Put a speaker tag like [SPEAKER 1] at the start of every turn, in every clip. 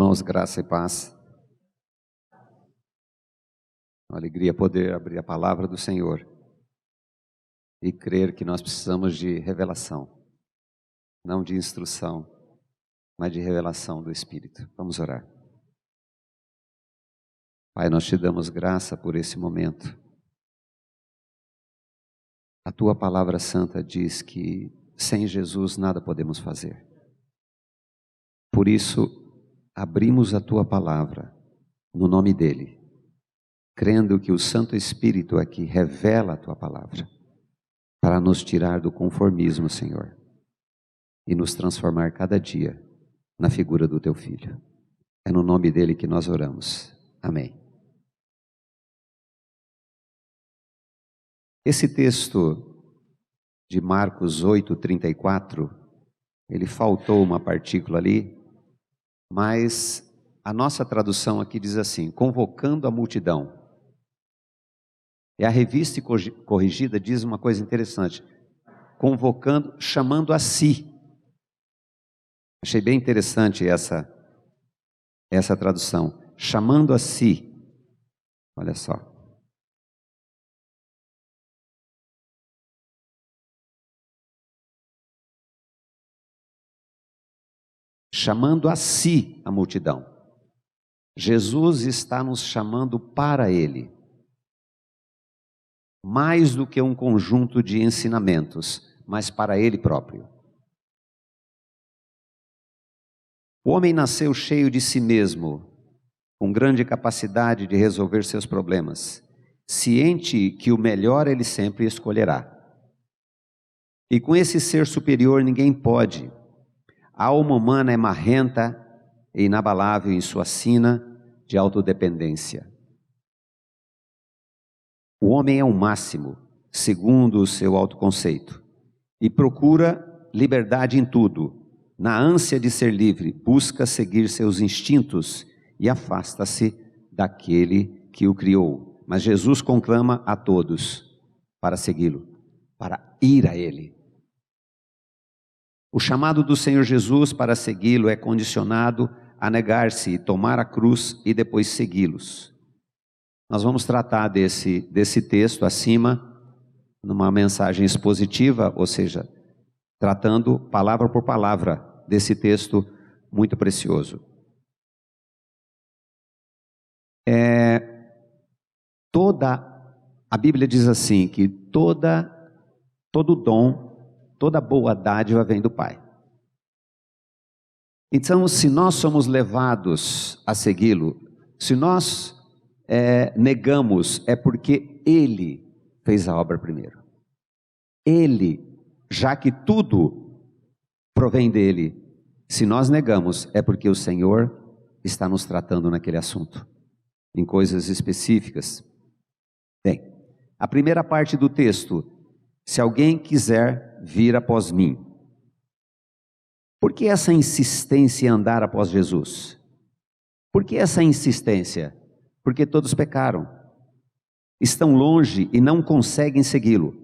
[SPEAKER 1] Irmãos, graça e paz. Uma alegria poder abrir a palavra do Senhor e crer que nós precisamos de revelação, não de instrução, mas de revelação do Espírito. Vamos orar. Pai, nós te damos graça por esse momento. A tua palavra santa diz que sem Jesus nada podemos fazer. Por isso, abrimos a tua palavra no nome dele, crendo que o Santo Espírito aqui revela a tua palavra para nos tirar do conformismo, Senhor, e nos transformar cada dia na figura do teu Filho. É no nome dele que nós oramos. Amém. Esse texto de Marcos 8:34, ele faltou uma partícula ali, mas a nossa tradução aqui diz assim: convocando a multidão. E a Revista Corrigida diz uma coisa interessante: convocando, chamando a si. Achei bem interessante essa tradução, chamando a si. Olha só. Chamando a si a multidão. Jesus está nos chamando para ele. Mais do que um conjunto de ensinamentos, mas para ele próprio. O homem nasceu cheio de si mesmo, com grande capacidade de resolver seus problemas, ciente que o melhor ele sempre escolherá. E com esse ser superior ninguém pode. A alma humana é marrenta e inabalável em sua sina de autodependência. O homem é o máximo, segundo o seu autoconceito, e procura liberdade em tudo. Na ânsia de ser livre, busca seguir seus instintos e afasta-se daquele que o criou. Mas Jesus conclama a todos para segui-lo, para ir a ele. O chamado do Senhor Jesus para segui-lo é condicionado a negar-se, tomar a cruz e depois segui-los. Nós vamos tratar desse texto acima, numa mensagem expositiva, ou seja, tratando palavra por palavra desse texto muito precioso. A Bíblia diz assim, que todo dom, toda boa dádiva vem do Pai. Então, se nós somos levados a segui-lo, se nós negamos, é porque ele fez a obra primeiro. Ele, já que tudo provém dele, se nós negamos, é porque o Senhor está nos tratando naquele assunto, em coisas específicas. Bem, a primeira parte do texto: se alguém quiser vir após mim. Por que essa insistência em andar após Jesus? Por que essa insistência? Porque todos pecaram, estão longe e não conseguem segui-lo.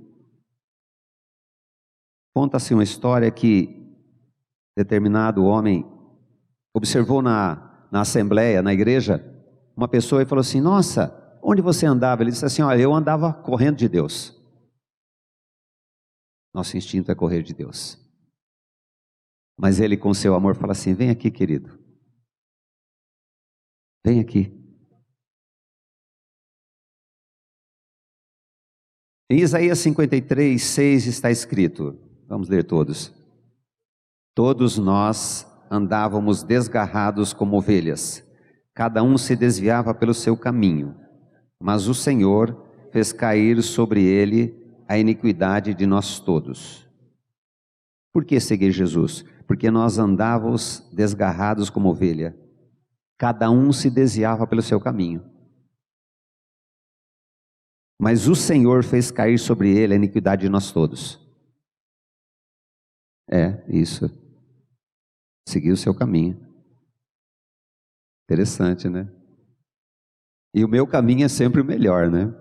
[SPEAKER 1] Conta-se uma história que determinado homem observou na assembleia, na igreja, uma pessoa e falou assim: nossa, onde você andava? Ele disse assim: olha, eu andava correndo de Deus. Nosso instinto é correr de Deus. Mas ele, com seu amor, fala assim: vem aqui, querido. Vem aqui. Em Isaías 53:6 está escrito, vamos ler todos: todos nós andávamos desgarrados como ovelhas, cada um se desviava pelo seu caminho, mas o Senhor fez cair sobre ele a iniquidade de nós todos. Por que seguir Jesus? Porque nós andávamos desgarrados como ovelha, cada um se desviava pelo seu caminho, mas o Senhor fez cair sobre ele a iniquidade de nós todos. Isso. Seguir o seu caminho. Interessante, né? E o meu caminho é sempre o melhor, né?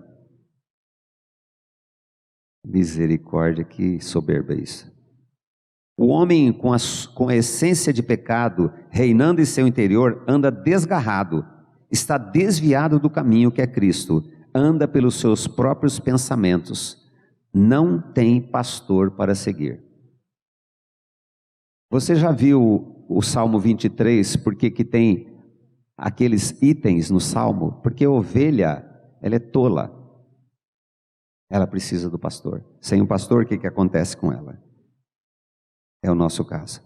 [SPEAKER 1] Misericórdia, que soberba isso. O homem com a essência de pecado reinando em seu interior anda desgarrado, está desviado do caminho que é Cristo, anda pelos seus próprios pensamentos, não tem pastor para seguir. Você já viu o Salmo 23, porque que tem aqueles itens no Salmo? Porque a ovelha, ela é tola, ela precisa do pastor. Sem o pastor, o que acontece com ela? É o nosso caso.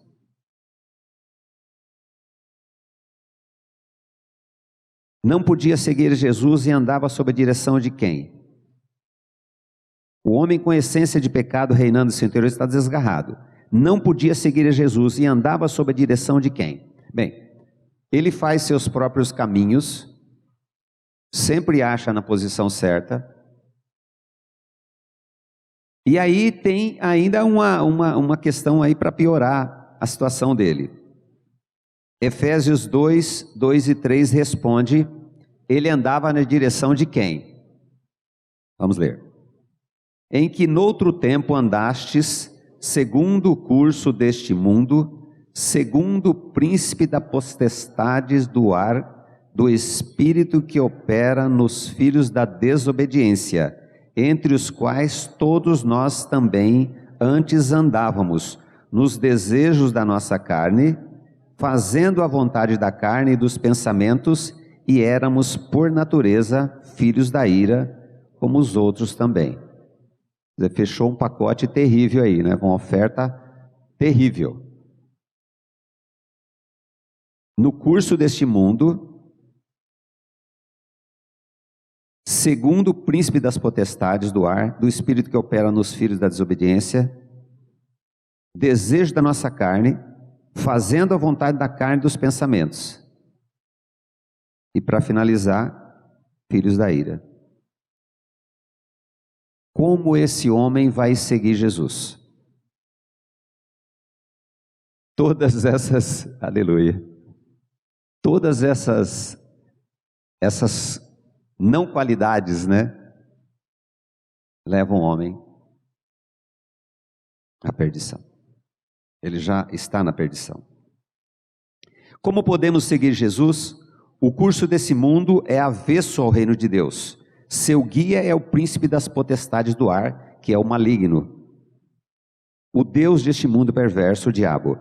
[SPEAKER 1] Não podia seguir Jesus e andava sob a direção de quem? O homem com essência de pecado reinando em seu interior está desgarrado. Não podia seguir Jesus e andava sob a direção de quem? Bem, ele faz seus próprios caminhos, sempre acha na posição certa. E aí tem ainda uma questão aí para piorar a situação dele. Efésios 2, 2 e 3 responde, ele andava na direção de quem? Vamos ler. Em que noutro tempo andastes, segundo o curso deste mundo, segundo o príncipe da potestades do ar, do espírito que opera nos filhos da desobediência, entre os quais todos nós também antes andávamos, nos desejos da nossa carne, fazendo a vontade da carne e dos pensamentos, e éramos por natureza filhos da ira, como os outros também. Você fechou um pacote terrível aí, né? Uma oferta terrível. No curso deste mundo, segundo o príncipe das potestades do ar, do espírito que opera nos filhos da desobediência, desejo da nossa carne, fazendo a vontade da carne e dos pensamentos. E para finalizar, filhos da ira. Como esse homem vai seguir Jesus? Todas essas, aleluia, todas essas não qualidades, né, levam o homem à perdição. Ele já está na perdição. Como podemos seguir Jesus? O curso desse mundo é avesso ao reino de Deus. Seu guia é o príncipe das potestades do ar, que é o maligno. O Deus deste mundo perverso, o diabo.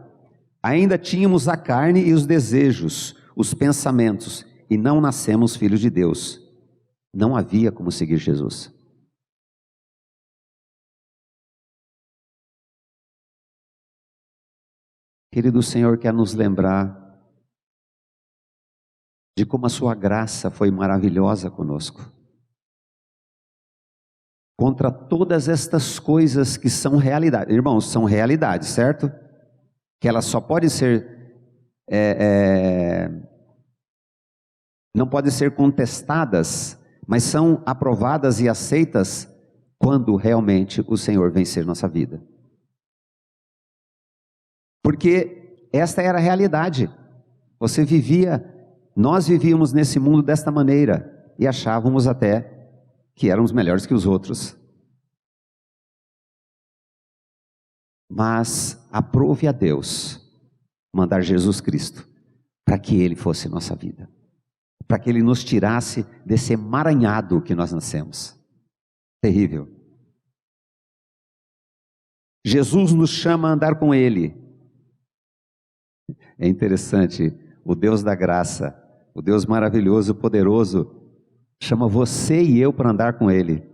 [SPEAKER 1] Ainda tínhamos a carne e os desejos, os pensamentos, e não nascemos filhos de Deus. Não havia como seguir Jesus. Querido, o Senhor quer nos lembrar de como a sua graça foi maravilhosa conosco. Contra todas estas coisas que são realidade. Irmãos, são realidades, certo? Que elas só podem ser, não podem ser contestadas, mas são aprovadas e aceitas quando realmente o Senhor vencer nossa vida. Porque esta era a realidade. Nós vivíamos nesse mundo desta maneira e achávamos até que éramos melhores que os outros. Mas aprove a Deus mandar Jesus Cristo para que Ele fosse nossa vida, para que Ele nos tirasse desse emaranhado que nós nascemos. Terrível. Jesus nos chama a andar com Ele. É interessante, o Deus da graça, o Deus maravilhoso, poderoso, chama você e eu para andar com Ele.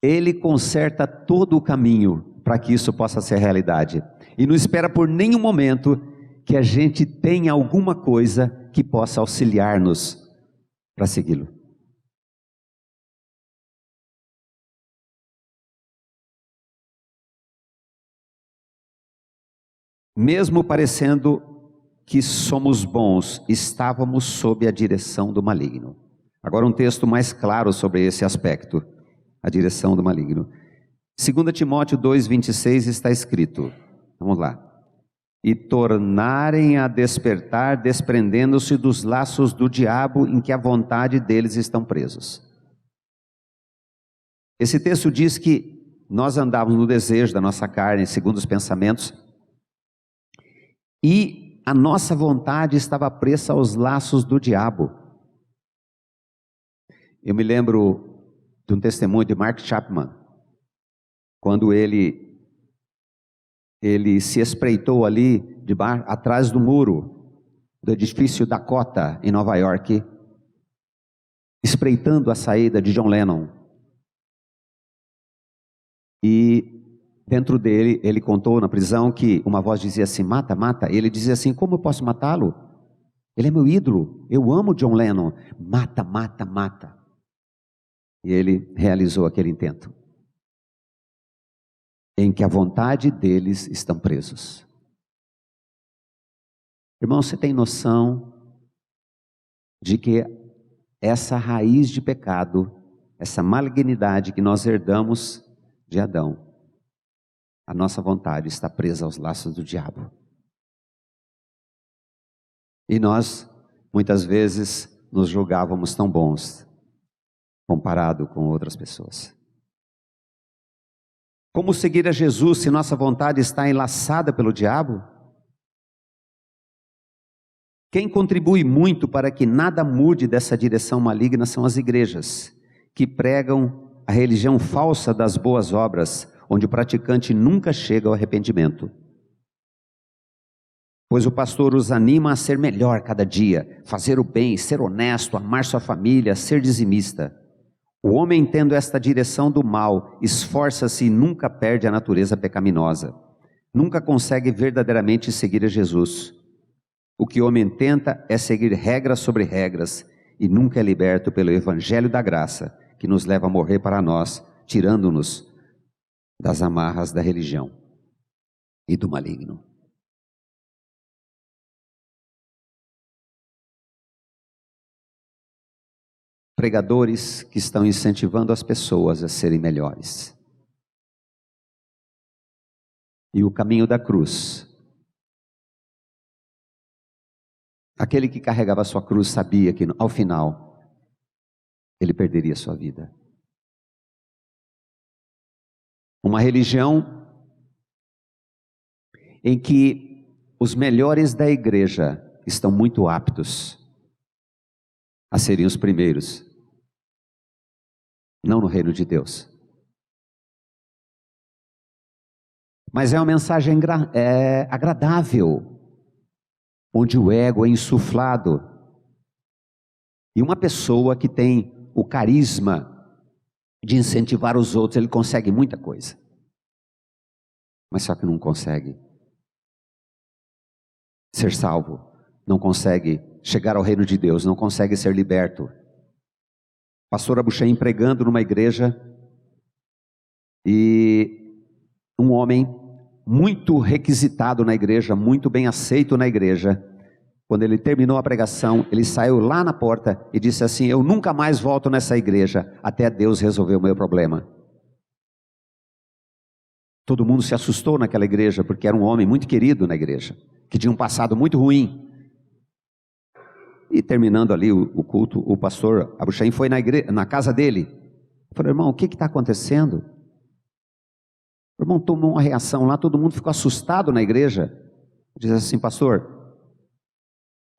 [SPEAKER 1] Ele conserta todo o caminho para que isso possa ser realidade. E não espera por nenhum momento que a gente tenha alguma coisa que possa auxiliar-nos para segui-lo. Mesmo parecendo que somos bons, estávamos sob a direção do maligno. Agora um texto mais claro sobre esse aspecto, a direção do maligno. 2 Timóteo 2,26 está escrito, vamos lá. E tornarem a despertar, desprendendo-se dos laços do diabo em que a vontade deles estão presos. Esse texto diz que nós andávamos no desejo da nossa carne, segundo os pensamentos, e a nossa vontade estava presa aos laços do diabo. Eu me lembro de um testemunho de Mark Chapman, quando ele se espreitou ali atrás do muro do edifício Dakota, em Nova York, espreitando a saída de John Lennon. E dentro dele, ele contou na prisão que uma voz dizia assim: mata, mata. E ele dizia assim: como eu posso matá-lo? Ele é meu ídolo, eu amo John Lennon. Mata, mata, mata. E ele realizou aquele intento, em que a vontade deles estão presos. Irmão, você tem noção de que essa raiz de pecado, essa malignidade que nós herdamos de Adão, a nossa vontade está presa aos laços do diabo. E nós, muitas vezes, nos julgávamos tão bons, comparado com outras pessoas. Como seguir a Jesus se nossa vontade está enlaçada pelo diabo? Quem contribui muito para que nada mude dessa direção maligna são as igrejas, que pregam a religião falsa das boas obras, onde o praticante nunca chega ao arrependimento. Pois o pastor os anima a ser melhor cada dia, fazer o bem, ser honesto, amar sua família, ser dizimista. O homem, tendo esta direção do mal, esforça-se e nunca perde a natureza pecaminosa. Nunca consegue verdadeiramente seguir a Jesus. O que o homem tenta é seguir regras sobre regras e nunca é liberto pelo evangelho da graça, que nos leva a morrer para nós, tirando-nos das amarras da religião e do maligno. Pregadores que estão incentivando as pessoas a serem melhores. E o caminho da cruz. Aquele que carregava a sua cruz sabia que ao final ele perderia a sua vida. Uma religião em que os melhores da igreja estão muito aptos a serem os primeiros, não no reino de Deus. Mas é uma mensagem agradável, onde o ego é insuflado, e uma pessoa que tem o carisma de incentivar os outros, ele consegue muita coisa, mas só que não consegue ser salvo, não consegue chegar ao reino de Deus, não consegue ser liberto. Pastor Abuchain pregando numa igreja, e um homem muito requisitado na igreja, muito bem aceito na igreja, quando ele terminou a pregação, ele saiu lá na porta e disse assim: eu nunca mais volto nessa igreja, até Deus resolver o meu problema. Todo mundo se assustou naquela igreja, porque era um homem muito querido na igreja, que tinha um passado muito ruim. E terminando ali o culto, o pastor Abuchain foi na casa dele. Falou: irmão, o que está acontecendo? O irmão tomou uma reação lá, todo mundo ficou assustado na igreja. Diz assim: pastor,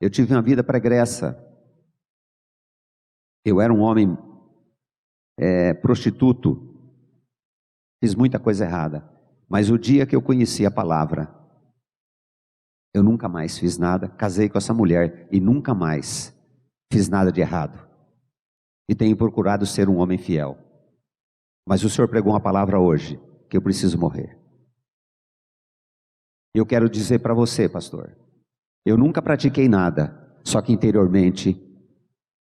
[SPEAKER 1] eu tive uma vida pregressa. Eu era um homem prostituto. Fiz muita coisa errada. Mas o dia que eu conheci a palavra, eu nunca mais fiz nada. Casei com essa mulher e nunca mais fiz nada de errado. E tenho procurado ser um homem fiel. Mas o Senhor pregou uma palavra hoje, que eu preciso morrer. Eu quero dizer para você, pastor, eu nunca pratiquei nada, só que interiormente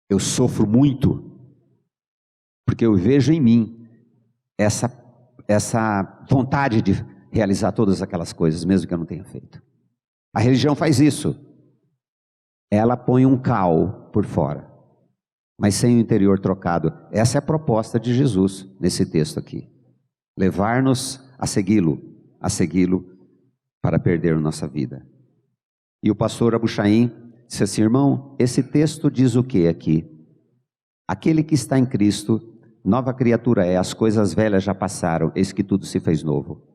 [SPEAKER 1] eu sofro muito, porque eu vejo em mim essa vontade de realizar todas aquelas coisas, mesmo que eu não tenha feito. A religião faz isso. Ela põe um cal por fora, mas sem o interior trocado. Essa é a proposta de Jesus nesse texto aqui. Levar-nos a segui-lo para perder nossa vida. E o pastor Abuchain disse assim: irmão, esse texto diz o que aqui? Aquele que está em Cristo, Nova criatura é, as coisas velhas já passaram, eis que tudo se fez novo.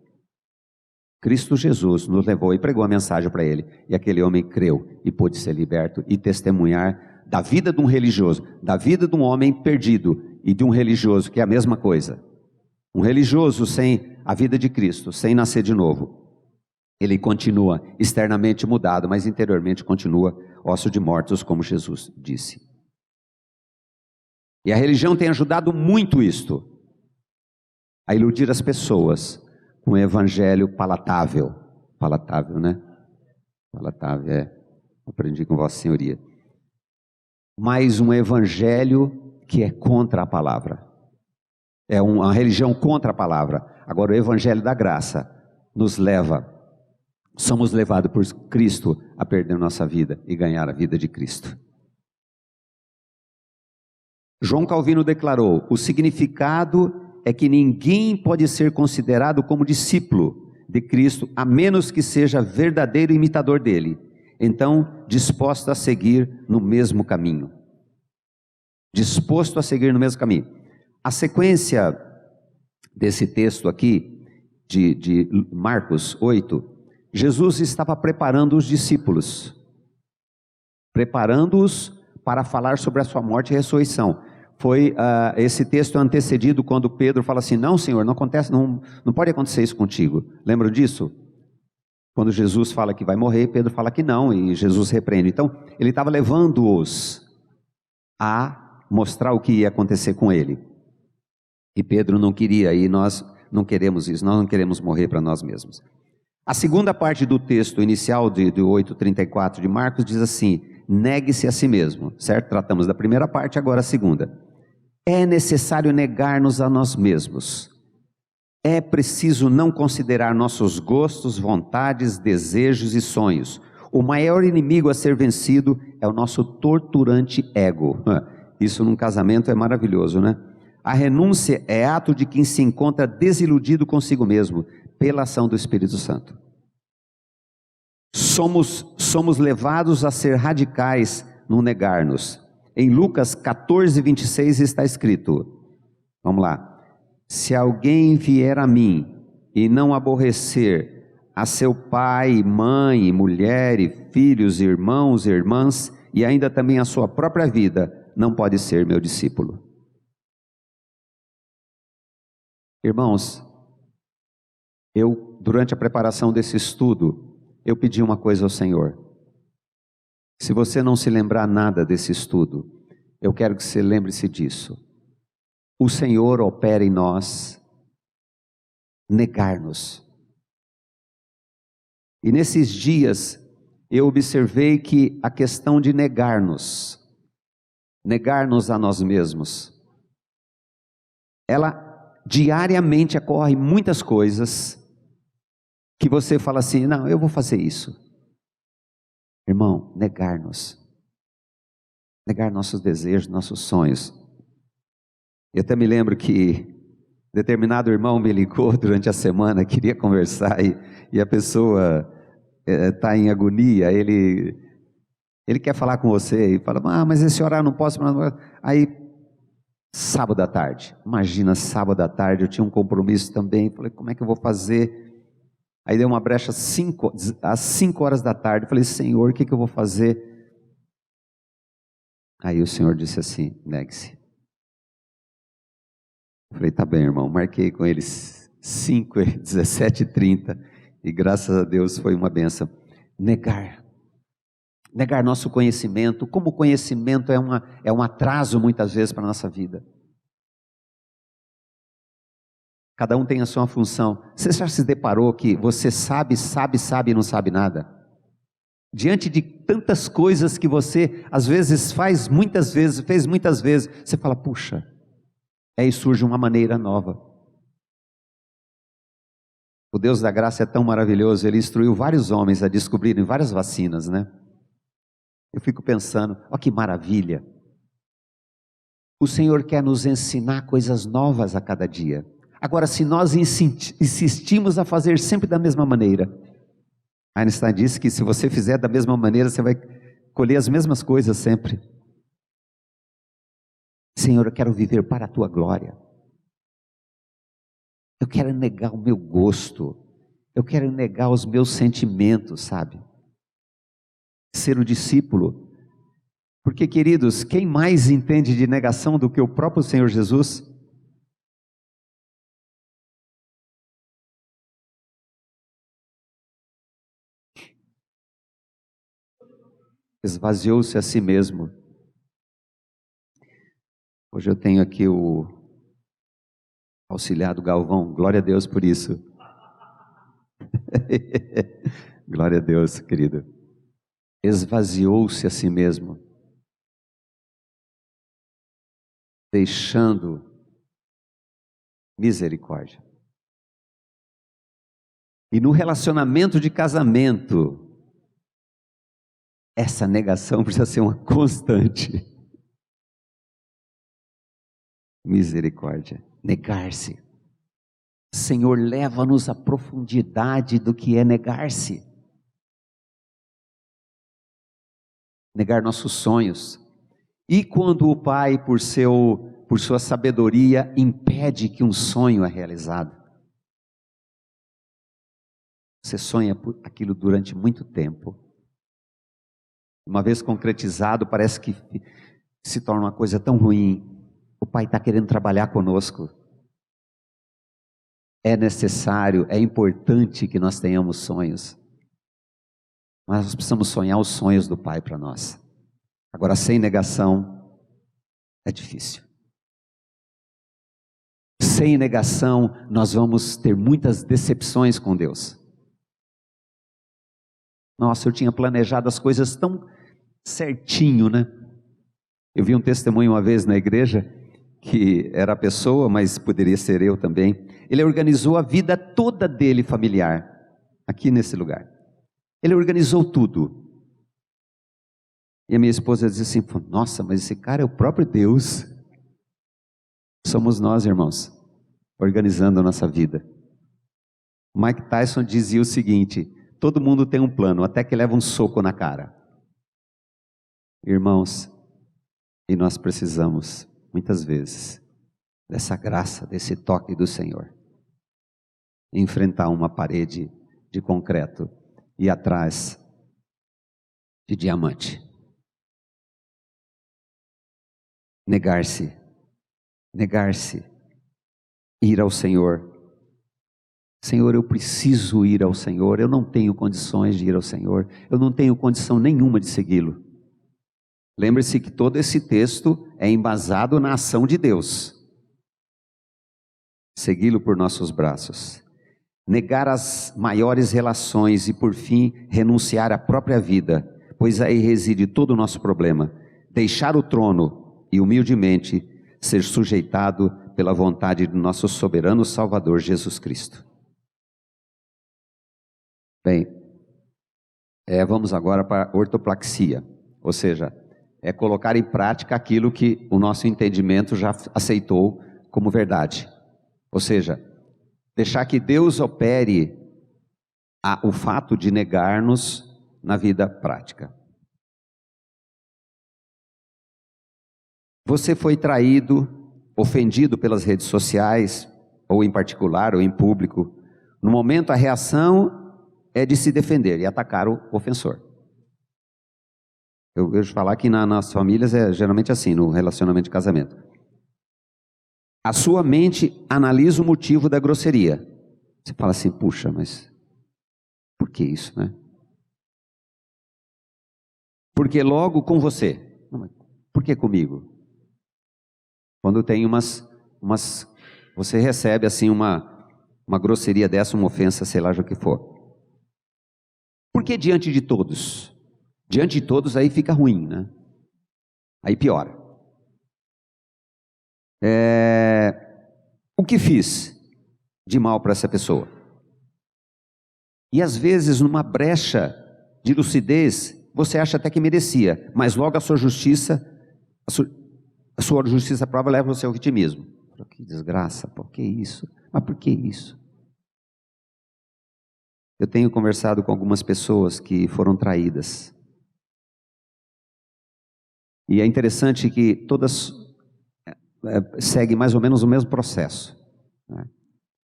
[SPEAKER 1] Cristo Jesus nos levou e pregou a mensagem para ele, e aquele homem creu e pôde ser liberto e testemunhar da vida de um religioso, da vida de um homem perdido e de um religioso, que é a mesma coisa. Um religioso sem a vida de Cristo, sem nascer de novo, ele continua externamente mudado, mas interiormente continua osso de mortos, como Jesus disse. E a religião tem ajudado muito isto, a iludir as pessoas com um evangelho palatável. Palatável, né? Palatável, aprendi com Vossa Senhoria. Mas um evangelho que é contra a palavra. É uma religião contra a palavra. Agora o evangelho da graça nos leva, somos levados por Cristo a perder nossa vida e ganhar a vida de Cristo. João Calvino declarou: o significado é que ninguém pode ser considerado como discípulo de Cristo, a menos que seja verdadeiro imitador dele, então disposto a seguir no mesmo caminho. Disposto a seguir no mesmo caminho. A sequência desse texto aqui, de Marcos 8, Jesus estava preparando os discípulos, preparando-os para falar sobre a sua morte e ressurreição. Esse texto é antecedido quando Pedro fala assim: não, Senhor, não acontece, não pode acontecer isso contigo. Lembram disso? Quando Jesus fala que vai morrer, Pedro fala que não, e Jesus repreende. Então, ele estava levando-os a mostrar o que ia acontecer com ele. E Pedro não queria, e nós não queremos isso, nós não queremos morrer para nós mesmos. A segunda parte do texto inicial de 8:34 de Marcos diz assim: negue-se a si mesmo, certo? Tratamos da primeira parte, agora a segunda. É necessário negar-nos a nós mesmos. É preciso não considerar nossos gostos, vontades, desejos e sonhos. O maior inimigo a ser vencido é o nosso torturante ego. Isso num casamento é maravilhoso, né? A renúncia é ato de quem se encontra desiludido consigo mesmo, pela ação do Espírito Santo. Somos levados a ser radicais no negar-nos. Em Lucas 14:26 está escrito, vamos lá: se alguém vier a mim e não aborrecer a seu pai, mãe, mulher, e filhos, irmãos e irmãs, e ainda também a sua própria vida, não pode ser meu discípulo. Irmãos, durante a preparação desse estudo, eu pedi uma coisa ao Senhor. Se você não se lembrar nada desse estudo, eu quero que você lembre-se disso. O Senhor opera em nós negar-nos. E nesses dias, eu observei que a questão de negar-nos a nós mesmos, ela diariamente ocorre muitas coisas que você fala assim: não, eu vou fazer isso. Irmão, negar nossos desejos, nossos sonhos. Eu até me lembro que determinado irmão me ligou durante a semana, queria conversar, e a pessoa está em agonia, ele quer falar com você, e fala: mas esse horário não posso. Aí, sábado à tarde, imagina, sábado à tarde, eu tinha um compromisso também, falei: como é que eu vou fazer? Aí deu uma brecha às 5 horas da tarde, falei: Senhor, o que eu vou fazer? Aí o Senhor disse assim: negue-se. Falei: tá bem, irmão. Marquei com eles 17h30, e graças a Deus foi uma benção. Negar nosso conhecimento, como o conhecimento é um atraso muitas vezes para a nossa vida. Cada um tem a sua função. Você já se deparou que você sabe e não sabe nada? Diante de tantas coisas que você às vezes fez muitas vezes, você fala: puxa, aí surge uma maneira nova. O Deus da graça é tão maravilhoso, Ele instruiu vários homens a descobrirem várias vacinas, né? Eu fico pensando: ó, que maravilha. O Senhor quer nos ensinar coisas novas a cada dia. Agora, se nós insistimos a fazer sempre da mesma maneira, Einstein disse que se você fizer da mesma maneira, você vai colher as mesmas coisas sempre. Senhor, eu quero viver para a tua glória. Eu quero negar o meu gosto. Eu quero negar os meus sentimentos, sabe? Ser o discípulo. Porque, queridos, quem mais entende de negação do que o próprio Senhor Jesus? Esvaziou-se a si mesmo. Hoje eu tenho aqui o auxiliar do Galvão, glória a Deus por isso. Glória a Deus, querido. Esvaziou-se a si mesmo, deixando misericórdia. E no relacionamento de casamento, essa negação precisa ser uma constante. Misericórdia, negar-se. Senhor, leva-nos à profundidade do que é negar-se. Negar nossos sonhos. E quando o pai, por sua sabedoria, impede que um sonho é realizado. Você sonha por aquilo durante muito tempo. Uma vez concretizado, parece que se torna uma coisa tão ruim. O pai está querendo trabalhar conosco. É necessário, é importante que nós tenhamos sonhos. Mas nós precisamos sonhar os sonhos do pai para nós. Agora, sem negação, é difícil. Sem negação, nós vamos ter muitas decepções com Deus. Nossa, eu tinha planejado as coisas tão certinho, né? Eu vi um testemunho uma vez na igreja, que era a pessoa, mas poderia ser eu também. Ele organizou a vida toda dele familiar, aqui nesse lugar. Ele organizou tudo. E a minha esposa disse assim, nossa, mas esse cara é o próprio Deus. Somos nós, irmãos, organizando a nossa vida. Mike Tyson dizia o seguinte, todo mundo tem um plano, até que leva um soco na cara. Irmãos, e nós precisamos, muitas vezes, dessa graça, desse toque do Senhor. Enfrentar uma parede de concreto e atrás de diamante. Negar-se, ir ao Senhor. Senhor, eu preciso ir ao Senhor, eu não tenho condições de ir ao Senhor, eu não tenho condição nenhuma de segui-lo. Lembre-se que todo esse texto é embasado na ação de Deus. Segui-lo por nossos braços. Negar as maiores relações e, por fim, renunciar à própria vida, pois aí reside todo o nosso problema. Deixar o trono e, humildemente, ser sujeitado pela vontade do nosso soberano Salvador Jesus Cristo. Bem, vamos agora para a ortopraxia, ou seja, é colocar em prática aquilo que o nosso entendimento já aceitou como verdade. Ou seja, deixar que Deus opere o fato de negar-nos na vida prática. Você foi traído, ofendido pelas redes sociais, ou em particular, ou em público. No momento, a reação é de se defender e atacar o ofensor. Eu vejo falar que nas famílias é geralmente assim, no relacionamento de casamento. A sua mente analisa o motivo da grosseria. Você fala assim, puxa, mas por que isso, né? Porque logo com você. Por que comigo? Quando tem você recebe assim uma grosseria dessa, uma ofensa, sei lá o que for. Por que diante de todos? Diante de todos aí fica ruim, né? Aí piora. O que fiz de mal para essa pessoa? E às vezes numa brecha de lucidez, você acha até que merecia, mas logo a sua justiça própria leva ao seu vitimismo. Que desgraça, por que isso? Mas por que isso? Eu tenho conversado com algumas pessoas que foram traídas. E é interessante que todas segue mais ou menos o mesmo processo, né?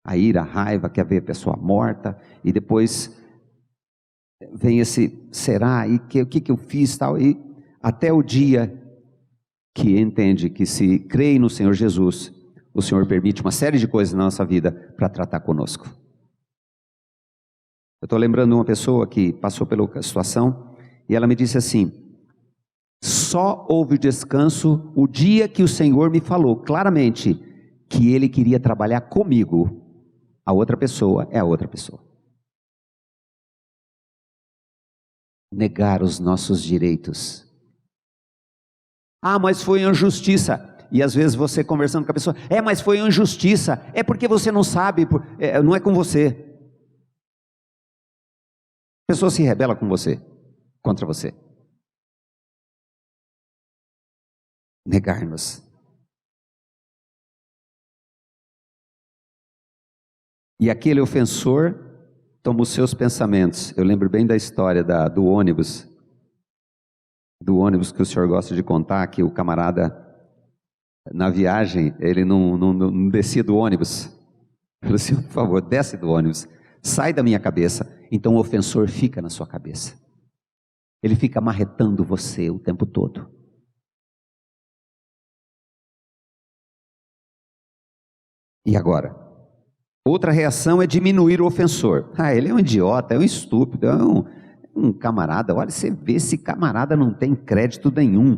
[SPEAKER 1] A ira, a raiva, quer ver a pessoa morta, e depois vem esse, será, e o que eu fiz, tal, e até o dia que entende que se crê no Senhor Jesus, o Senhor permite uma série de coisas na nossa vida para tratar conosco. Eu estou lembrando de uma pessoa que passou pela situação, e ela me disse assim: só houve descanso o dia que o Senhor me falou claramente que Ele queria trabalhar comigo. A outra pessoa é a outra pessoa. Negar os nossos direitos. Ah, mas foi injustiça. E às vezes você conversando com a pessoa, mas foi injustiça. É porque você não sabe, não é com você. A pessoa se rebela com você, contra você. Negar-nos. E aquele ofensor toma os seus pensamentos. Eu lembro bem da história do ônibus que o senhor gosta de contar, que o camarada, na viagem, ele não descia do ônibus. Ele falou assim: por favor, desce do ônibus, sai da minha cabeça. Então o ofensor fica na sua cabeça. Ele fica marretando você o tempo todo. E agora? Outra reação é diminuir o ofensor. Ele é um idiota, é um estúpido, é um camarada. Olha, você vê, esse camarada não tem crédito nenhum.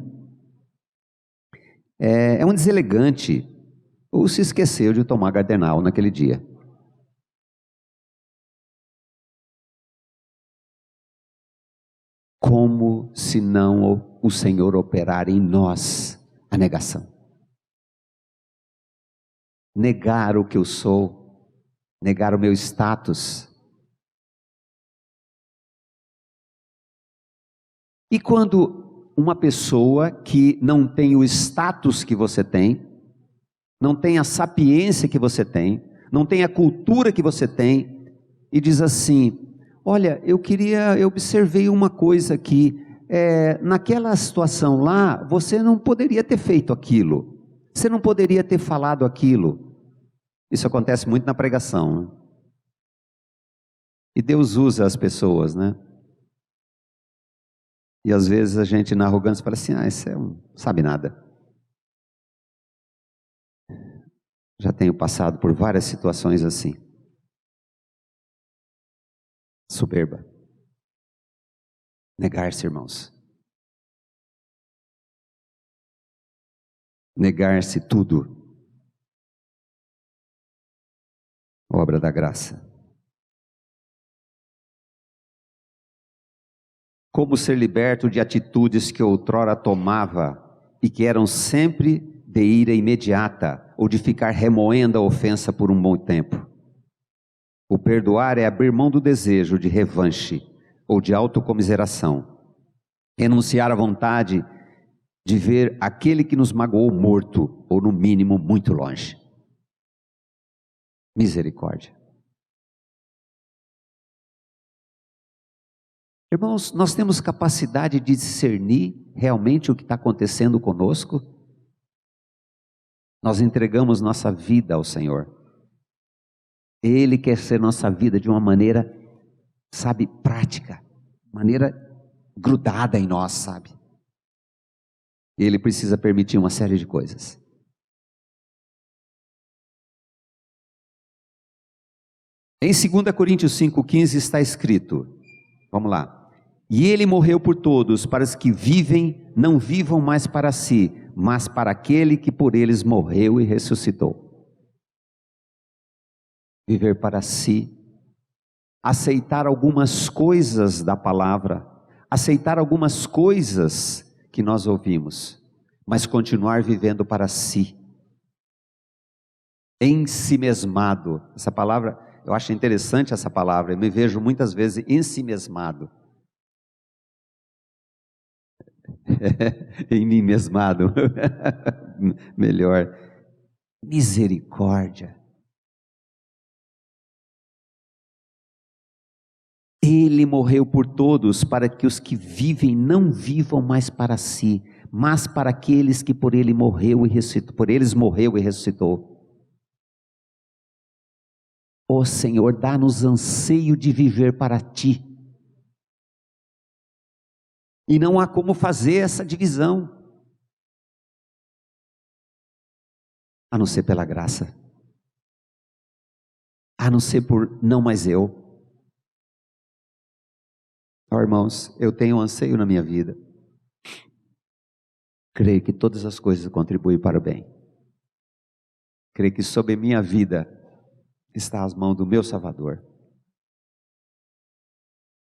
[SPEAKER 1] É um deselegante. Ou se esqueceu de tomar Gardenal naquele dia. Como se não o Senhor operar em nós a negação? Negar o que eu sou. Negar o meu status. E quando uma pessoa que não tem o status que você tem, não tem a sapiência que você tem, não tem a cultura que você tem, e diz assim: olha, eu observei uma coisa aqui, naquela situação lá, você não poderia ter feito aquilo, você não poderia ter falado aquilo. Isso acontece muito na pregação, né? E Deus usa as pessoas, né? E às vezes a gente na arrogância fala assim: esse não sabe nada. Já tenho passado por várias situações assim. Soberba. Negar-se, irmãos. Negar-se tudo. Obra da graça. Como ser liberto de atitudes que outrora tomava e que eram sempre de ira imediata ou de ficar remoendo a ofensa por um bom tempo. O perdoar é abrir mão do desejo de revanche ou de autocomiseração. Renunciar à vontade de ver aquele que nos magoou morto ou no mínimo muito longe. Misericórdia. Irmãos, nós temos capacidade de discernir realmente o que está acontecendo conosco? Nós entregamos nossa vida ao Senhor. Ele quer ser nossa vida de uma maneira, sabe, prática, maneira grudada em nós, sabe? Ele precisa permitir uma série de coisas. Em 2 Coríntios 5,15 está escrito, vamos lá: e ele morreu por todos, para os que vivem, não vivam mais para si, mas para aquele que por eles morreu e ressuscitou. Viver para si, aceitar algumas coisas da palavra, aceitar algumas coisas que nós ouvimos, mas continuar vivendo para si. Ensimesmado, essa palavra, eu acho interessante essa palavra, eu me vejo muitas vezes ensimesmado. Em mim mesmado. Melhor. Misericórdia. Ele morreu por todos, para que os que vivem não vivam mais para si, mas para aqueles que por eles morreu e ressuscitou. Ó Senhor, dá-nos anseio de viver para Ti. E não há como fazer essa divisão, a não ser pela graça, a não ser por não mais eu. Ó irmãos, eu tenho um anseio na minha vida. Creio que todas as coisas contribuem para o bem. Creio que sobre minha vida está as mãos do meu Salvador.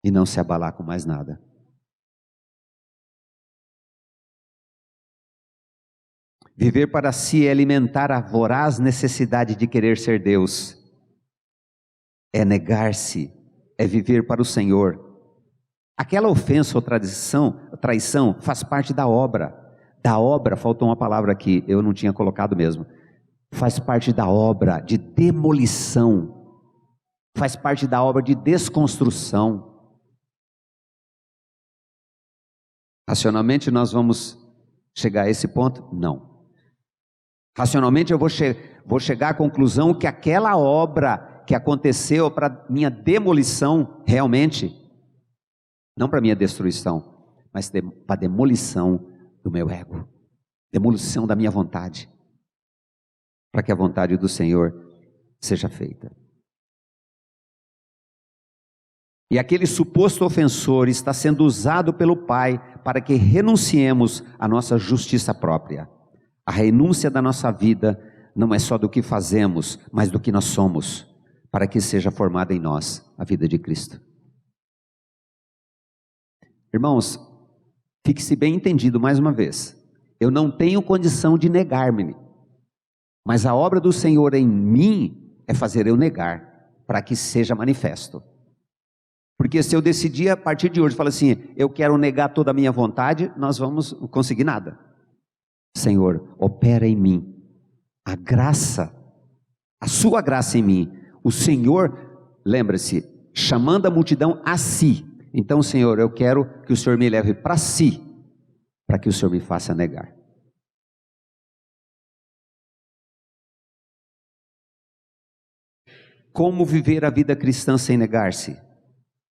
[SPEAKER 1] E não se abalar com mais nada. Viver para si é alimentar a voraz necessidade de querer ser Deus. É negar-se, é viver para o Senhor. Aquela ofensa ou traição faz parte da obra. Da obra, faltou uma palavra aqui, eu não tinha colocado mesmo. Faz parte da obra de demolição. Faz parte da obra de desconstrução. Racionalmente nós vamos chegar a esse ponto? Não. Racionalmente eu vou chegar à conclusão que aquela obra que aconteceu para minha demolição, realmente, não para minha destruição, mas para a demolição do meu ego, demolição da minha vontade, para que a vontade do Senhor seja feita. E aquele suposto ofensor está sendo usado pelo Pai para que renunciemos à nossa justiça própria. A renúncia da nossa vida não é só do que fazemos, mas do que nós somos, para que seja formada em nós a vida de Cristo. Irmãos, fique-se bem entendido mais uma vez. Eu não tenho condição de negar-me, mas a obra do Senhor em mim é fazer eu negar, para que seja manifesto. Porque se eu decidir a partir de hoje, falar assim, eu quero negar toda a minha vontade, nós vamos conseguir nada. Senhor, opera em mim a graça, a sua graça em mim. O Senhor, lembre-se, chamando a multidão a si. Então, Senhor, eu quero que o Senhor me leve para si, para que o Senhor me faça negar. Como viver a vida cristã sem negar-se?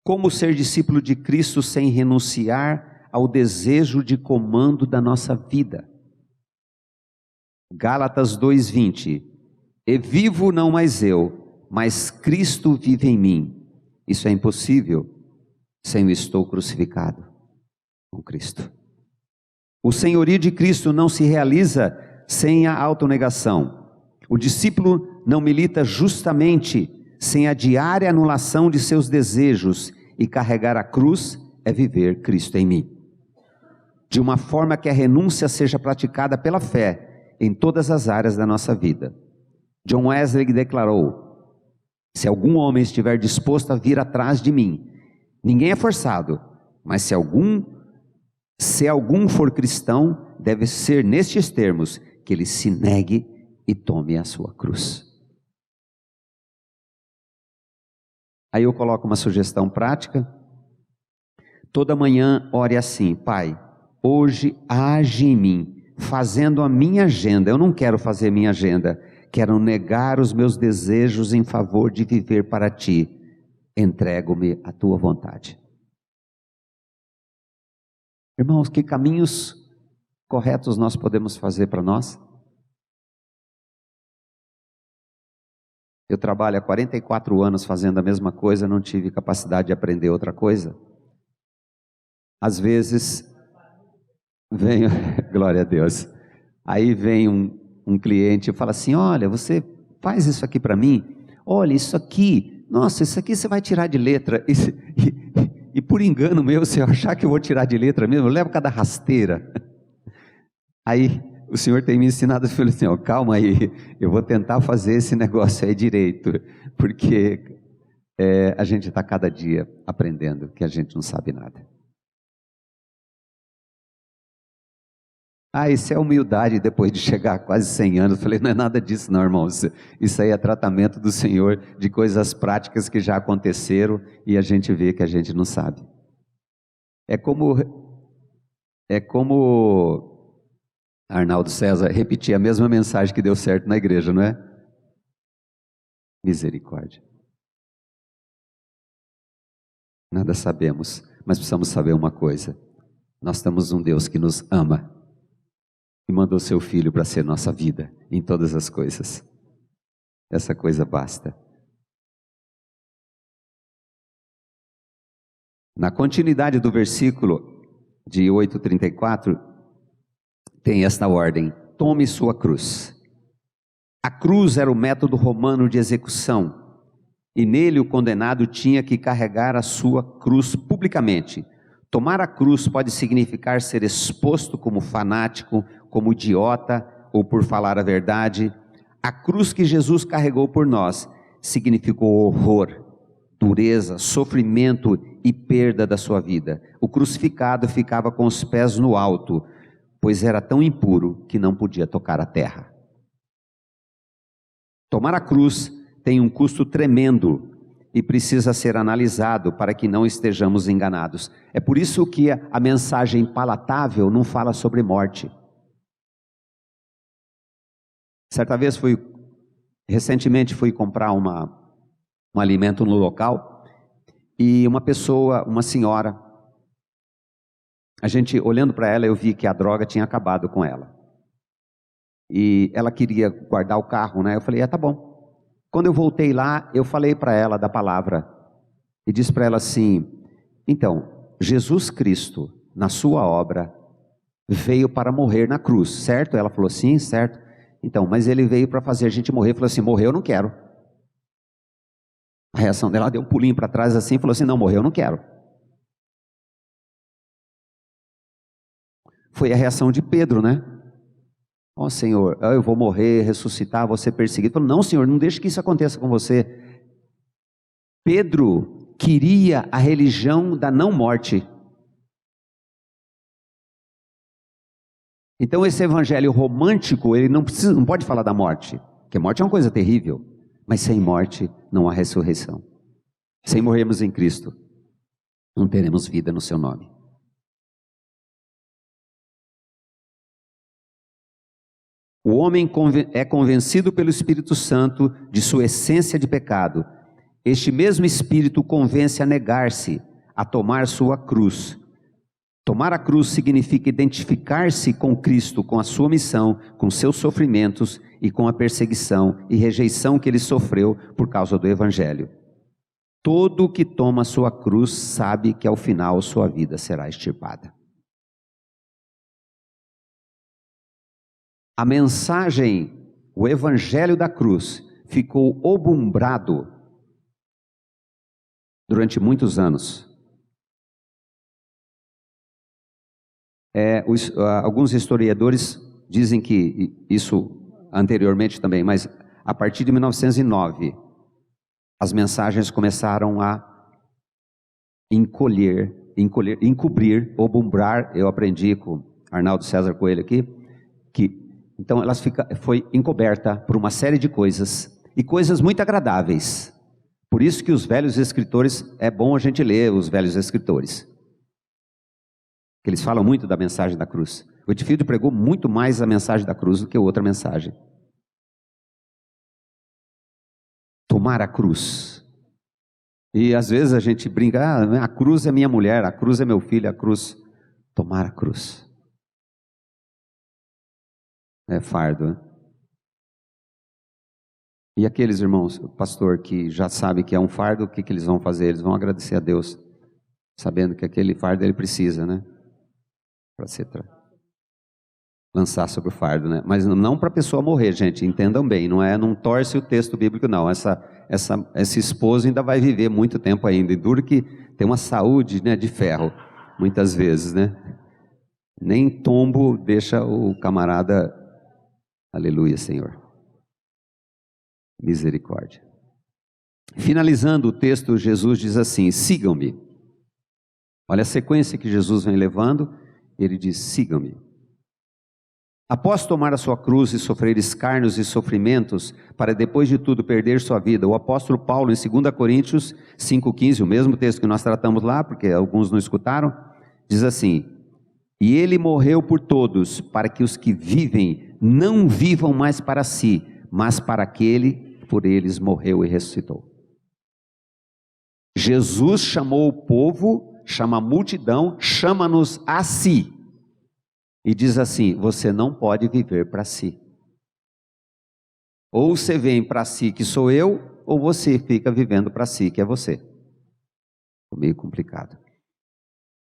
[SPEAKER 1] Como ser discípulo de Cristo sem renunciar ao desejo de comando da nossa vida? Gálatas 2:20. E vivo não mais eu, mas Cristo vive em mim. Isso é impossível sem eu estou crucificado com Cristo. O senhorio de Cristo não se realiza sem a autonegação. O discípulo não milita justamente sem a diária anulação de seus desejos, e carregar a cruz é viver Cristo em mim. De uma forma que a renúncia seja praticada pela fé em todas as áreas da nossa vida. John Wesley declarou: se algum homem estiver disposto a vir atrás de mim, ninguém é forçado, mas se algum for cristão, deve ser nestes termos, que ele se negue e tome a sua cruz. Aí eu coloco uma sugestão prática. Toda manhã ore assim: Pai, hoje age em mim, fazendo a minha agenda. Eu não quero fazer minha agenda, quero negar os meus desejos em favor de viver para Ti. Entrego-me à Tua vontade. Irmãos, que caminhos corretos nós podemos fazer para nós? Eu trabalho há 44 anos fazendo a mesma coisa, não tive capacidade de aprender outra coisa. Às vezes, vem, glória a Deus, aí vem um cliente e fala assim: olha, você faz isso aqui para mim, olha, isso aqui, nossa, isso aqui você vai tirar de letra, e por engano meu, se eu achar que eu vou tirar de letra mesmo, eu levo cada rasteira. Aí o Senhor tem me ensinado, eu falei assim: ó, calma aí, eu vou tentar fazer esse negócio aí direito, porque a gente está cada dia aprendendo que a gente não sabe nada. Isso é humildade depois de chegar a quase 100 anos. Eu falei: não é nada disso não, irmãos, isso aí é tratamento do Senhor, de coisas práticas que já aconteceram e a gente vê que a gente não sabe. É como Arnaldo César repetia a mesma mensagem que deu certo na igreja, não é? Misericórdia. Nada sabemos, mas precisamos saber uma coisa. Nós temos um Deus que nos ama e mandou seu Filho para ser nossa vida em todas as coisas. Essa coisa basta. Na continuidade do versículo de 8:34, tem esta ordem: tome sua cruz. A cruz era o método romano de execução, e nele o condenado tinha que carregar a sua cruz publicamente. Tomar a cruz pode significar ser exposto como fanático, como idiota ou por falar a verdade. A cruz que Jesus carregou por nós significou horror, dureza, sofrimento e perda da sua vida. O crucificado ficava com os pés no alto, pois era tão impuro que não podia tocar a terra. Tomar a cruz tem um custo tremendo e precisa ser analisado para que não estejamos enganados. É por isso que a mensagem palatável não fala sobre morte. Certa vez recentemente fui comprar um alimento no local e uma pessoa, uma senhora, a gente olhando para ela, eu vi que a droga tinha acabado com ela. E ela queria guardar o carro, né? Eu falei, tá bom. Quando eu voltei lá, eu falei para ela da palavra e disse para ela assim: então, Jesus Cristo, na sua obra, veio para morrer na cruz, certo? Ela falou, sim, certo. Então, mas ele veio para fazer a gente morrer. Falou assim, morrer eu não quero. A reação dela, deu um pulinho para trás assim e falou assim, não, morrer eu não quero. Foi a reação de Pedro, né? Ó Senhor, eu vou morrer, ressuscitar, vou ser perseguido. Falou, não Senhor, não deixe que isso aconteça com você. Pedro queria a religião da não morte. Então esse evangelho romântico, ele não pode falar da morte, porque a morte é uma coisa terrível, mas sem morte não há ressurreição. Sem morrermos em Cristo, não teremos vida no seu nome. O homem é convencido pelo Espírito Santo de sua essência de pecado. Este mesmo Espírito convence a negar-se, a tomar sua cruz. Tomar a cruz significa identificar-se com Cristo, com a sua missão, com seus sofrimentos e com a perseguição e rejeição que ele sofreu por causa do Evangelho. Todo que toma sua cruz sabe que ao final sua vida será extirpada. A mensagem, o Evangelho da cruz, ficou obumbrado durante muitos anos. Alguns historiadores dizem que isso anteriormente também, mas a partir de 1909, as mensagens começaram a encobrir, obumbrar. Eu aprendi com Arnaldo César Coelho aqui, que então foi encoberta por uma série de coisas, e coisas muito agradáveis. Por isso que os velhos escritores, é bom a gente ler os velhos escritores. Eles falam muito da mensagem da cruz. O Whitefield pregou muito mais a mensagem da cruz do que outra mensagem. Tomar a cruz. E às vezes a gente brinca, a cruz é minha mulher, a cruz é meu filho, a cruz. Tomar a cruz. É fardo, né? E aqueles irmãos, o pastor que já sabe que é um fardo, o que eles vão fazer? Eles vão agradecer a Deus, sabendo que aquele fardo ele precisa, né? Para ser lançar sobre o fardo, né? Mas não para a pessoa morrer, gente, entendam bem, não torce o texto bíblico, não. Esse esposo ainda vai viver muito tempo ainda, e duro que tem uma saúde, né, de ferro, muitas vezes, né? Nem tombo deixa o camarada, aleluia, Senhor. Misericórdia. Finalizando o texto, Jesus diz assim: sigam-me. Olha a sequência que Jesus vem levando. Ele diz: sigam-me. Após tomar a sua cruz e sofrer escárnios e sofrimentos, para depois de tudo perder sua vida, o apóstolo Paulo, em 2 Coríntios 5,15, o mesmo texto que nós tratamos lá, porque alguns não escutaram, diz assim: E ele morreu por todos, para que os que vivem não vivam mais para si, mas para aquele que por eles morreu e ressuscitou. Jesus chamou o povo, chama a multidão, chama-nos a si. E diz assim: você não pode viver para si. Ou você vem para si, que sou eu, ou você fica vivendo para si, que é você. Meio complicado.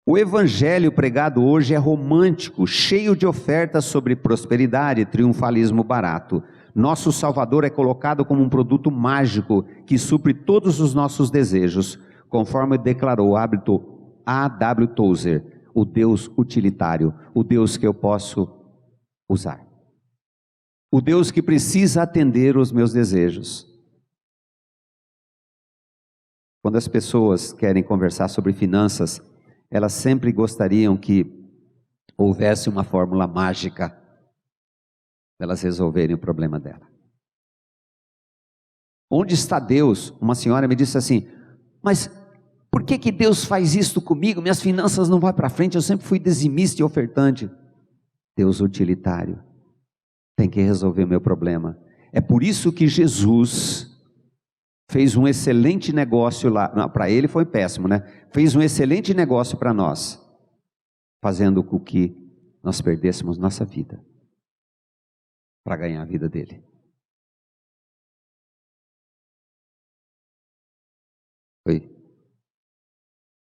[SPEAKER 1] O evangelho pregado hoje é romântico, cheio de ofertas sobre prosperidade e triunfalismo barato. Nosso Salvador é colocado como um produto mágico que supre todos os nossos desejos, conforme declarou A.W. Tozer, o Deus utilitário, o Deus que eu posso usar. O Deus que precisa atender os meus desejos. Quando as pessoas querem conversar sobre finanças, elas sempre gostariam que houvesse uma fórmula mágica para elas resolverem o problema dela. Onde está Deus? Uma senhora me disse assim: mas por que Deus faz isso comigo? Minhas finanças não vão para frente, eu sempre fui dizimista e ofertante. Deus utilitário tem que resolver meu problema. É por isso que Jesus fez um excelente negócio lá. Para ele foi péssimo, né? Fez um excelente negócio para nós, fazendo com que nós perdêssemos nossa vida para ganhar a vida dele. Oi?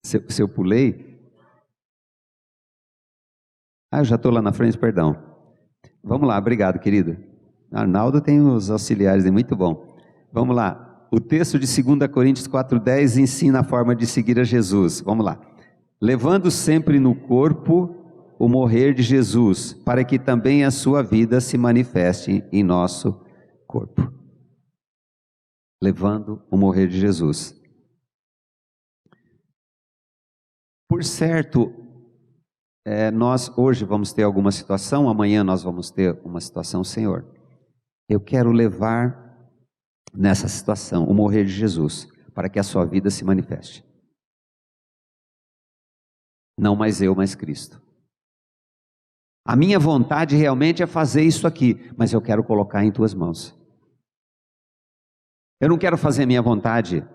[SPEAKER 1] Se eu pulei? Eu já estou lá na frente, perdão. Vamos lá, obrigado, querido. Arnaldo tem os auxiliares, é muito bom. Vamos lá. O texto de 2 Coríntios 4,10 ensina a forma de seguir a Jesus. Vamos lá. Levando sempre no corpo o morrer de Jesus, para que também a sua vida se manifeste em nosso corpo. Levando o morrer de Jesus. Por certo, nós hoje vamos ter alguma situação, amanhã nós vamos ter uma situação, Senhor. Eu quero levar nessa situação o morrer de Jesus, para que a sua vida se manifeste. Não mais eu, mas Cristo. A minha vontade realmente é fazer isso aqui, mas eu quero colocar em tuas mãos. Eu não quero fazer a minha vontade.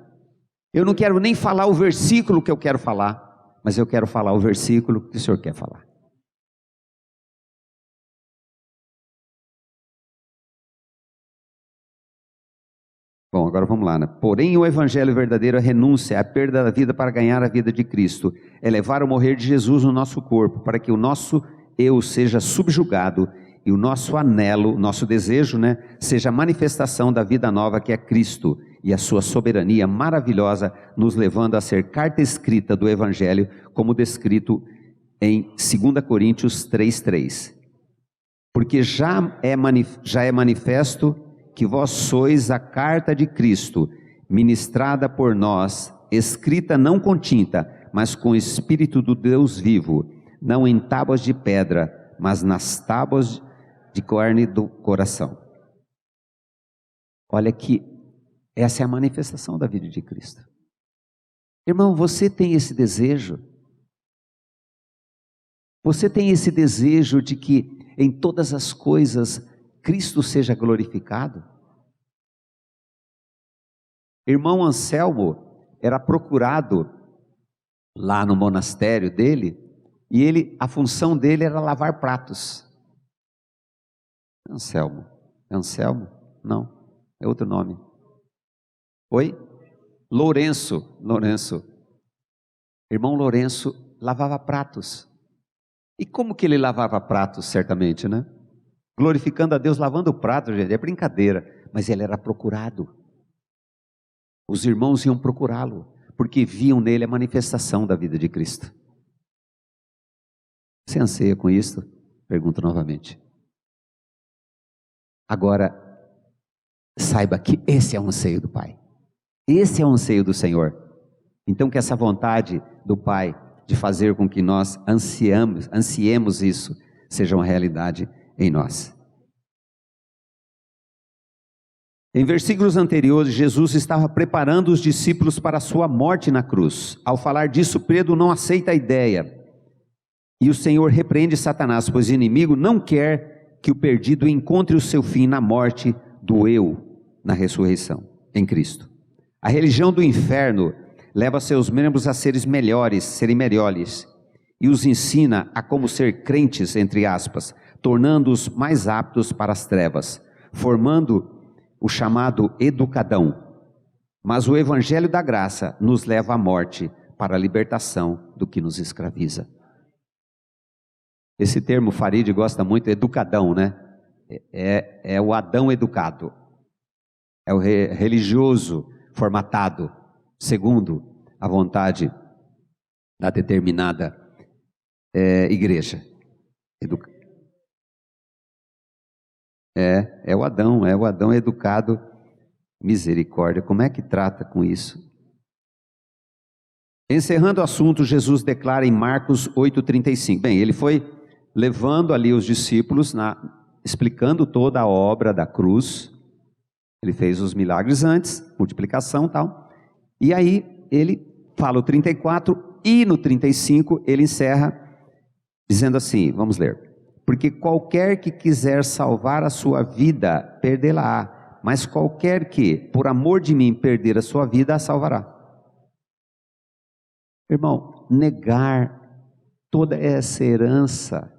[SPEAKER 1] Eu não quero nem falar o versículo que eu quero falar, mas eu quero falar o versículo que o Senhor quer falar. Bom, agora vamos lá, né? Porém o evangelho verdadeiro é renúncia, é a perda da vida para ganhar a vida de Cristo, é levar o morrer de Jesus no nosso corpo, para que o nosso eu seja subjugado e o nosso anelo, nosso desejo, né, seja a manifestação da vida nova que é Cristo e a sua soberania maravilhosa, nos levando a ser carta escrita do evangelho, como descrito em 2 Coríntios 3,3. Porque já é manifesto que vós sois a carta de Cristo, ministrada por nós, escrita não com tinta, mas com o Espírito do Deus vivo, não em tábuas de pedra, mas nas tábuas de carne do coração. Olha que essa é a manifestação da vida de Cristo. Irmão, você tem esse desejo? Você tem esse desejo de que em todas as coisas Cristo seja glorificado? Irmão Anselmo era procurado lá no monastério dele, e a função dele era lavar pratos. Anselmo? Não, é outro nome. Oi? Lourenço. Irmão Lourenço lavava pratos. E como que ele lavava pratos, certamente, né? Glorificando a Deus, lavando o prato, gente, é brincadeira, mas ele era procurado. Os irmãos iam procurá-lo, porque viam nele a manifestação da vida de Cristo. Você anseia com isso? Pergunto novamente. Agora, saiba que esse é o anseio do Pai. Esse é o anseio do Senhor. Então que essa vontade do Pai de fazer com que nós ansiemos isso, seja uma realidade em nós. Em versículos anteriores, Jesus estava preparando os discípulos para a sua morte na cruz. Ao falar disso, Pedro não aceita a ideia. E o Senhor repreende Satanás, pois o inimigo não quer que o perdido encontre o seu fim na morte do eu, na ressurreição, em Cristo. A religião do inferno leva seus membros a serem melhores, e os ensina a como ser crentes, entre aspas, tornando-os mais aptos para as trevas, formando o chamado educadão. Mas o evangelho da graça nos leva à morte, para a libertação do que nos escraviza. Esse termo Farid gosta muito, educadão, né? É o Adão educado, é o religioso formatado, segundo a vontade da determinada igreja. É o Adão educado, misericórdia. Como é que trata com isso? Encerrando o assunto, Jesus declara em Marcos 8,35. Bem, ele foi levando ali os discípulos, explicando toda a obra da cruz. Ele fez os milagres antes, multiplicação e tal. E aí ele fala o 34 e no 35 ele encerra dizendo assim, vamos ler. Porque qualquer que quiser salvar a sua vida, perdê-la-á. Mas qualquer que, por amor de mim, perder a sua vida, a salvará. Irmão, negar toda essa herança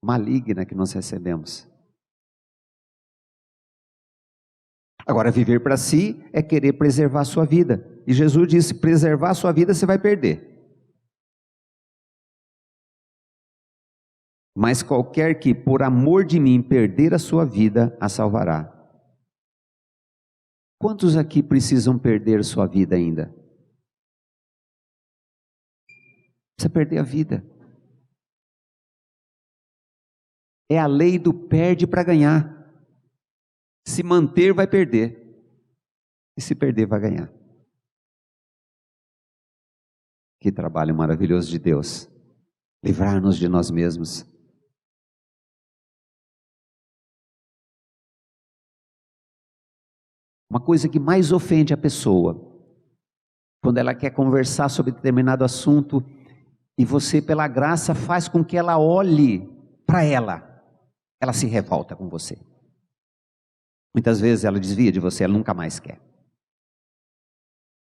[SPEAKER 1] maligna que nós recebemos. Agora, viver para si é querer preservar a sua vida. E Jesus disse, preservar a sua vida você vai perder. Mas qualquer que, por amor de mim, perder a sua vida, a salvará. Quantos aqui precisam perder sua vida ainda? Precisa perder a vida. É a lei do perde para ganhar. Se manter, vai perder. E se perder, vai ganhar. Que trabalho maravilhoso de Deus. Livrar-nos de nós mesmos. Uma coisa que mais ofende a pessoa, quando ela quer conversar sobre determinado assunto, e você, pela graça, faz com que ela olhe para ela se revolta com você. Muitas vezes ela desvia de você, ela nunca mais quer.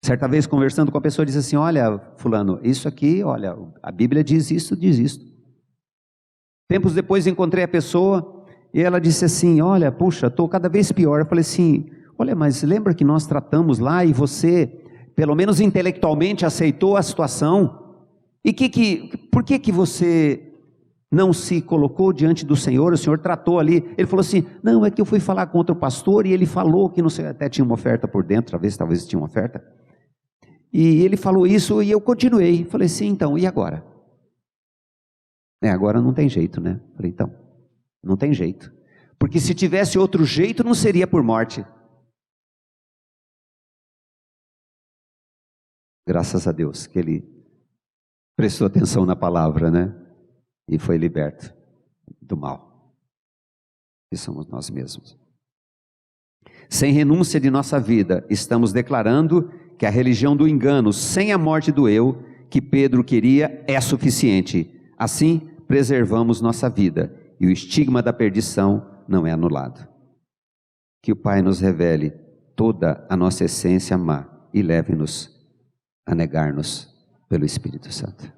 [SPEAKER 1] Certa vez, conversando com a pessoa, disse assim, olha, fulano, isso aqui, olha, a Bíblia diz isso, diz isso. Tempos depois encontrei a pessoa, e ela disse assim, olha, puxa, estou cada vez pior. Eu falei assim, olha, mas lembra que nós tratamos lá, e você, pelo menos intelectualmente, aceitou a situação? E por que você não se colocou diante do Senhor? O Senhor tratou ali. Ele falou assim, não, é que eu fui falar com outro pastor e ele falou que não sei, até tinha uma oferta por dentro, talvez tinha uma oferta. E ele falou isso e eu continuei. Falei assim, então, e agora? Agora não tem jeito, né? Falei, então, não tem jeito. Porque se tivesse outro jeito, não seria por morte. Graças a Deus que ele prestou atenção na palavra, né? E foi liberto do mal, que somos nós mesmos. Sem renúncia de nossa vida, estamos declarando que a religião do engano, sem a morte do eu, que Pedro queria, é suficiente. Assim, preservamos nossa vida, e o estigma da perdição não é anulado. Que o Pai nos revele toda a nossa essência má, e leve-nos a negar-nos pelo Espírito Santo.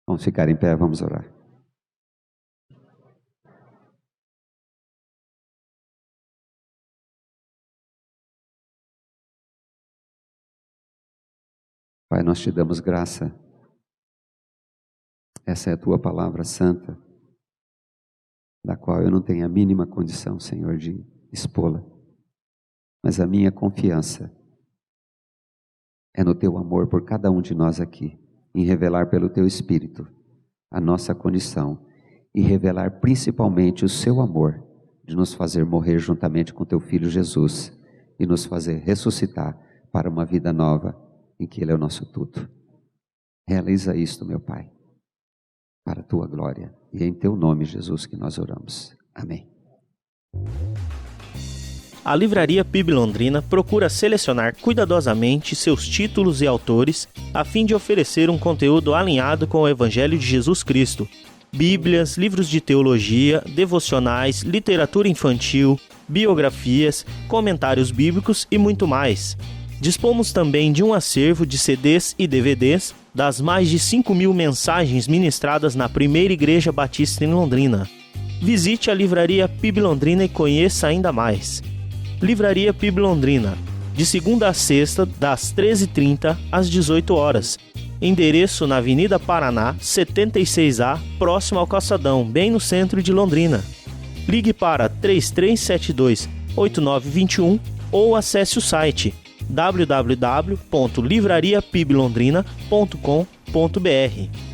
[SPEAKER 1] Vamos ficar em pé, vamos orar. Pai, nós te damos graça. Essa é a tua palavra santa, da qual eu não tenho a mínima condição, Senhor, de expô-la. Mas a minha confiança é no teu amor por cada um de nós aqui, em revelar pelo teu Espírito a nossa condição e revelar principalmente o seu amor de nos fazer morrer juntamente com teu Filho Jesus e nos fazer ressuscitar para uma vida nova em que Ele é o nosso tudo. Realiza isto, meu Pai, para a tua glória, e em teu nome, Jesus, que nós oramos. Amém.
[SPEAKER 2] A Livraria PIB Londrina procura selecionar cuidadosamente seus títulos e autores a fim de oferecer um conteúdo alinhado com o Evangelho de Jesus Cristo. Bíblias, livros de teologia, devocionais, literatura infantil, biografias, comentários bíblicos e muito mais. Dispomos também de um acervo de CDs e DVDs das mais de 5.000 mensagens ministradas na Primeira Igreja Batista em Londrina. Visite a Livraria PIB Londrina e conheça ainda mais. Livraria PIB Londrina, de segunda a sexta, das 13h30 às 18h. Endereço na Avenida Paraná, 76A, próximo ao Calçadão, bem no centro de Londrina. Ligue para 3372-8921 ou acesse o site www.livrariapiblondrina.com.br.